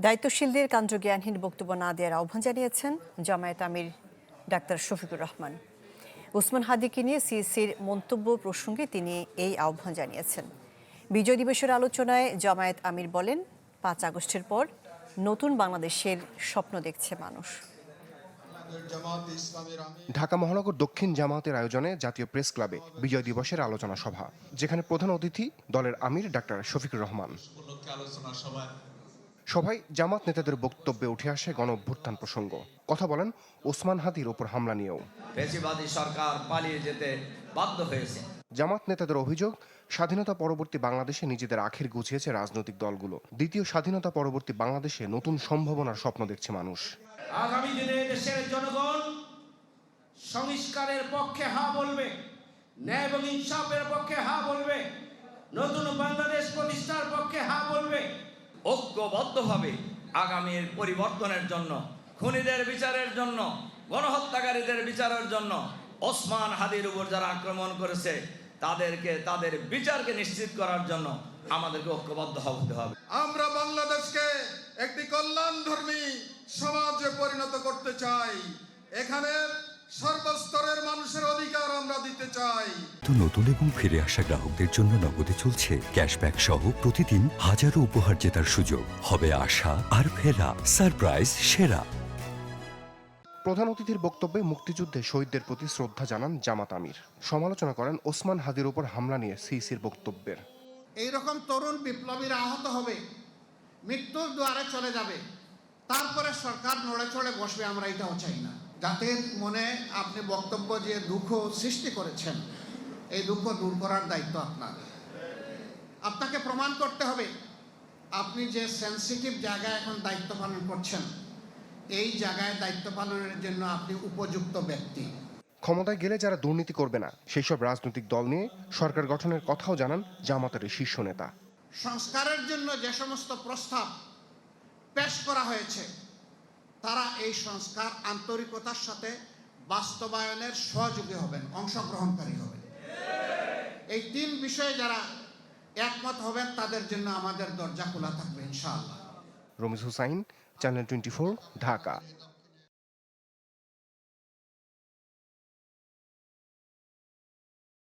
দায়িত্বশীলদের কাণ্ডজ্ঞানহীন বক্তব্য না দেওয়ার আহ্বান জানিয়েছেন জামায়াত আমির ডাক্তার শফিকুর রহমান। ওসমান হাদিকে নিয়ে সিএসির মন্তব্য প্রসঙ্গে তিনি এই আহ্বান জানিয়েছেন। বিজয় দিবসের আলোচনায় জামায়াত আমির বলেন, 5 আগস্টের পর নতুন বাংলাদেশের স্বপ্ন দেখছে মানুষ। ঢাকা মহানগর দক্ষিণ জামায়াতের আয়োজনে জাতীয় প্রেস ক্লাবে বিজয় দিবসের আলোচনা সভা, যেখানে প্রধান অতিথি দলের আমির ডাক্তার শফিকুর রহমান। সভায় জামাত নেতাদের বক্তব্যে উঠে আসে গণ-অভ্যুত্থান প্রসঙ্গ। কথা বলেন ওসমান হাদির ওপর হামলা নিয়েও। ফ্যাসিবাদী সরকার পালিয়ে যেতে বাধ্য হয়েছে। জামাত নেতাদের অভিযোগ, স্বাধীনতা পরবর্তী বাংলাদেশে নিজেদের আখের গুছিয়েছে রাজনৈতিক দলগুলো। দ্বিতীয় স্বাধীনতা পরবর্তী বাংলাদেশে নতুন সম্ভাবনার স্বপ্ন দেখছে মানুষ। আগামী দিনে দেশের জনগণ সংস্কারের পক্ষে হা বলবে, ন্যায় এবং ইনসাফের পক্ষে হা বলবে, নতুন বাংলাদেশ প্রতিষ্ঠার পক্ষে হা বলবে। ঐক্যবদ্ধভাবে আগামীর পরিবর্তনের জন্য, খুনিদের বিচারের জন্য, গণহত্যাকারীদের বিচারের জন্য, ওসমান হাদির উপর যারা আক্রমণ করেছে তাদের বিচারকে নিশ্চিত করার জন্য আমাদেরকে ঐক্যবদ্ধ হতে হবে। আমরা বাংলাদেশকে একটি কল্যাণধর্মী সমাজে পরিণত করতে চাই। এখানে সর্বস্তরের মানুষের অধিকার আমরা দিতে চাই। তো নতুন এবং ফিরে আসা গ্রাহকদের জন্য নগদে চলছে ক্যাশব্যাক সহ প্রতিদিন হাজারো উপহার জেতার সুযোগ। হবে আশা আর ফেরা, সারপ্রাইজ সেরা। প্রধান অতিথির বক্তব্যে মুক্তিযুদ্ধে শহীদদের প্রতি শ্রদ্ধা জানান জামাত আমির। সমালোচনা করেন ওসমান হাদির উপর হামলা নিয়ে সিইসির বক্তব্যের। এইরকম তরুণ বিপ্লবীরা আহত হবে, মৃত্যুর দুয়ারে চলে যাবে, তারপরে সরকার নড়ে চড়ে বসবে, আমরা এটাও চাই না। যাদের মনে আপনি বক্তব্য যে দুঃখ সৃষ্টি করেছেন, এই দুঃখ দূর করার দায়িত্ব আপনার। আপনাকে প্রমাণ করতে হবে আপনি যে সেন্সিটিভ জায়গায় এখন দায়িত্ব পালন করছেন, এই জায়গায় দায়িত্ব পালনের জন্য আপনি উপযুক্ত ব্যক্তি। ক্ষমতায় গেলে যারা দুর্নীতি করবে না, সেই সব রাজনৈতিক দল নিয়ে সরকার গঠনের কথাও জানান জামাতের শীর্ষ নেতা। সংস্কারের জন্য যে সমস্ত প্রস্তাব পেশ করা হয়েছে, তারা এই সংস্কার আন্তরিকতার সাথে বাস্তবায়নের সহযোগী হবেন, অংশগ্রহণকারী হবেন। এই 3 বিষয়ে যারা একমত হবেন, তাদের জন্য আমাদের দরজা খোলা থাকবে ইনশাআল্লাহ। রমিজ হুসাইন, চ্যানেল 24, ঢাকা।